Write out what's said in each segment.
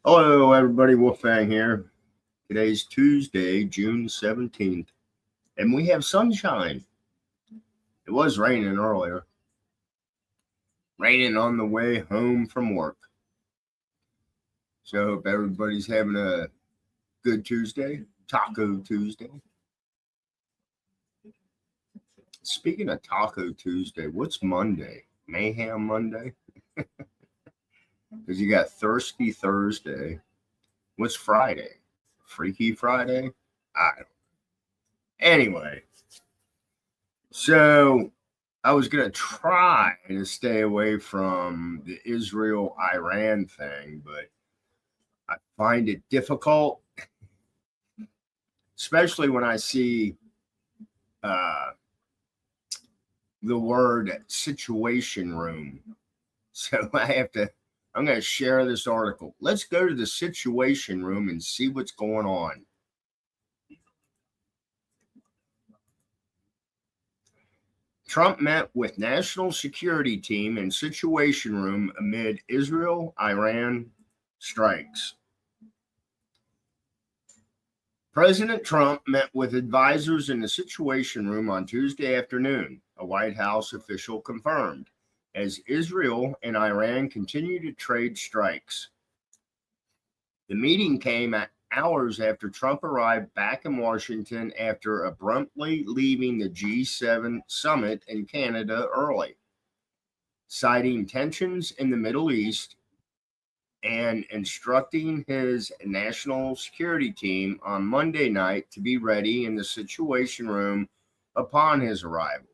Hello, everybody. Wolfgang here. Today's Tuesday, June 17th, and we have sunshine. It was raining earlier, raining on the way home from work. So, I hope everybody's having a good Tuesday, Taco Tuesday. Speaking of Taco Tuesday, what's Monday? Mayhem Monday? Because you got Thirsty Thursday. What's Friday? Freaky Friday? I don't know. Anyway, so I was going to try to stay away from the Israel Iran thing, but I find it difficult, especially when I see uh, the word situation room. So I'm going to share this article. Let's go to the situation room and see what's going on. Trump met with national security team in situation room amid Israel-Iran strikes. President Trump met with advisors in the situation room on Tuesday afternoon, a White House official confirmed, as Israel and Iran continue to trade strikes. The meeting came hours after Trump arrived back in Washington after abruptly leaving the G7 summit in Canada early, citing tensions in the Middle East and instructing his national security team on Monday night to be ready in the situation room upon his arrival.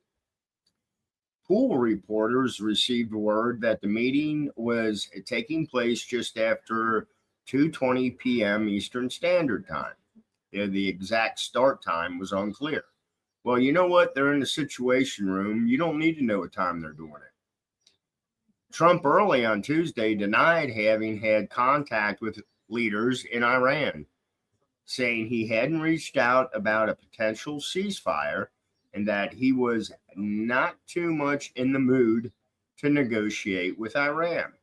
Pool reporters received word that the meeting was taking place just after 2:20 p.m. Eastern Standard Time. The exact start time was unclear. Well, you know what? They're in the situation room. You don't need to know what time they're doing it. Trump early on Tuesday denied having had contact with leaders in Iran, saying he hadn't reached out about a potential ceasefire and that he was not too much in the mood to negotiate with Iran.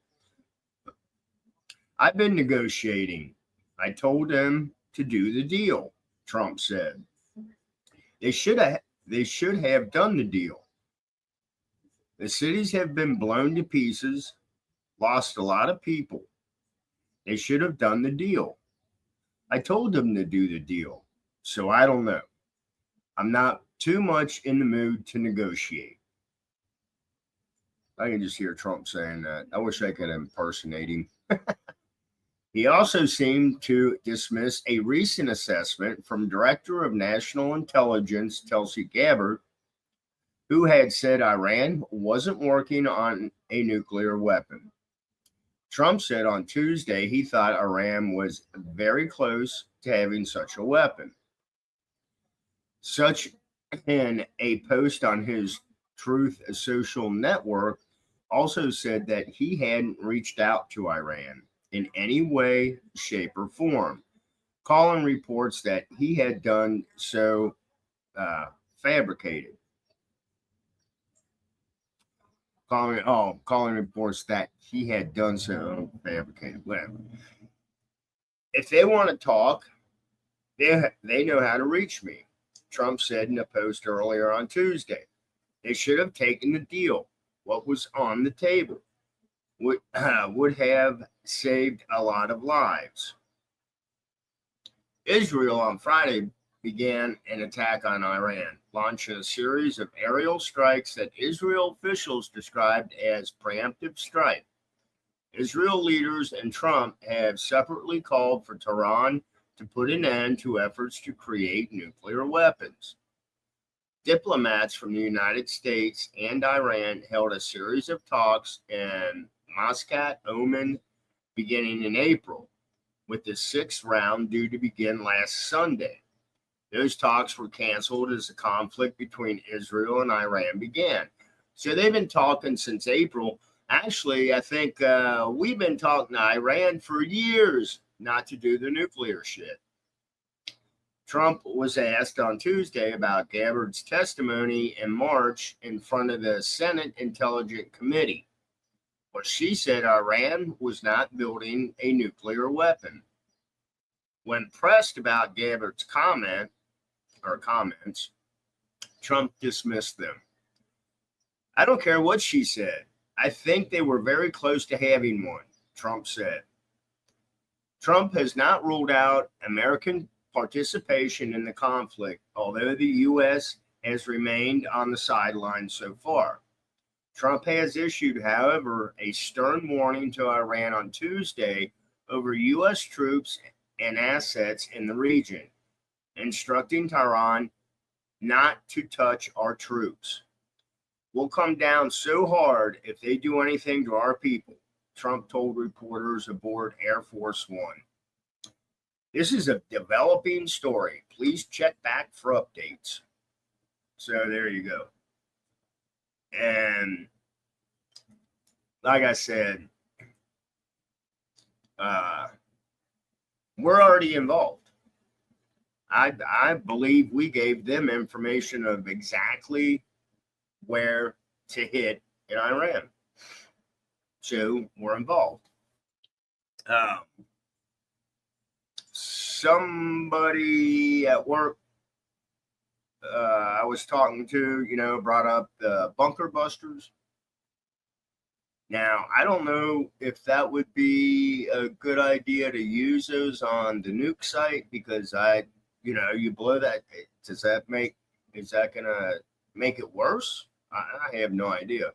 I've been negotiating. I told them to do the deal, Trump said. They should have done the deal. The cities have been blown to pieces, lost a lot of people. They should have done the deal. I told them to do the deal. So I don't know. I'm not too much in the mood to negotiate. I can just hear Trump saying that. I wish I could impersonate him. He also seemed to dismiss a recent assessment from Director of National Intelligence Tulsi Gabbard, who had said Iran wasn't working on a nuclear weapon. Trump said on Tuesday he thought Iran was very close to having such a weapon. Such in a post on his Truth Social network also said that he hadn't reached out to Iran in any way, shape, or form, calling reports that he had done so fabricated. Calling reports that he had done so fabricated. Whatever. If they want to talk, they know how to reach me, Trump said in a post earlier on Tuesday. They should have taken the deal. What was on the table would have saved a lot of lives. Israel on Friday began an attack on Iran, launching a series of aerial strikes that Israel officials described as preemptive strike. Israel leaders and Trump have separately called for Tehran to put an end to efforts to create nuclear weapons. Diplomats from the United States and Iran held a series of talks in Muscat, Oman, beginning in April, with the sixth round due to begin last Sunday. Those talks were canceled as the conflict between Israel and Iran began. So they've been talking since April. Actually, I think we've been talking to Iran for years not to do the nuclear shit. Trump was asked on Tuesday about Gabbard's testimony in March in front of the Senate Intelligence Committee. Well, she said Iran was not building a nuclear weapon. When pressed about Gabbert's comments, Trump dismissed them. I don't care what she said. I think they were very close to having one, Trump said. Trump has not ruled out American participation in the conflict, although the U.S. has remained on the sidelines so far. Trump has issued, however, a stern warning to Iran on Tuesday over U.S. troops and assets in the region, instructing Tehran not to touch our troops. We'll come down so hard if they do anything to our people, Trump told reporters aboard Air Force One. This is a developing story. Please check back for updates. So there you go. And like I said, we're already involved. I believe we gave them information of exactly where to hit in Iran. So we're involved. Somebody at work I was talking to, brought up the bunker busters. Now, I don't know if that would be a good idea to use those on the nuke site because you blow that. Is that going to make it worse? I have no idea.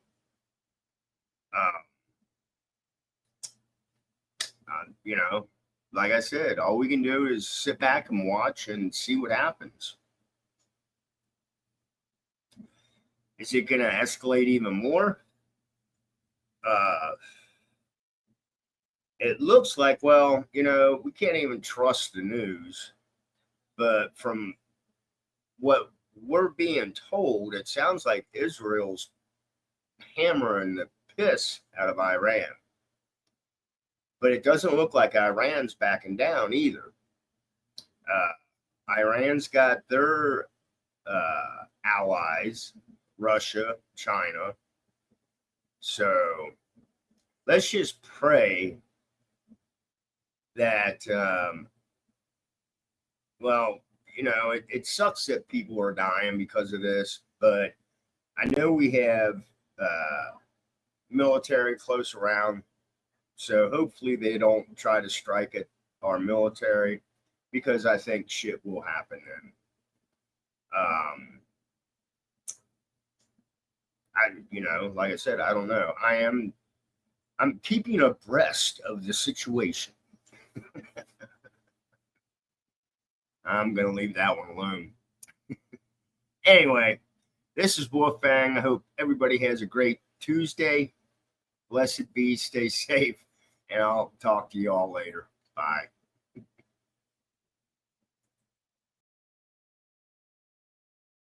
Like I said, all we can do is sit back and watch and see what happens. Is it going to escalate even more? It looks like, we can't even trust the news. But from what we're being told, it sounds like Israel's hammering the piss out of Iran. But it doesn't look like Iran's backing down either. Iran's got their allies, Russia, China. So let's just pray that, it sucks that people are dying because of this, but I know we have military close around. So hopefully they don't try to strike at our military because I think shit will happen then. Like I said, I don't know. I'm keeping abreast of the situation. I'm going to leave that one alone. Anyway, this is Wolfgang. I hope everybody has a great Tuesday. Blessed be, stay safe, and I'll talk to you all later. Bye.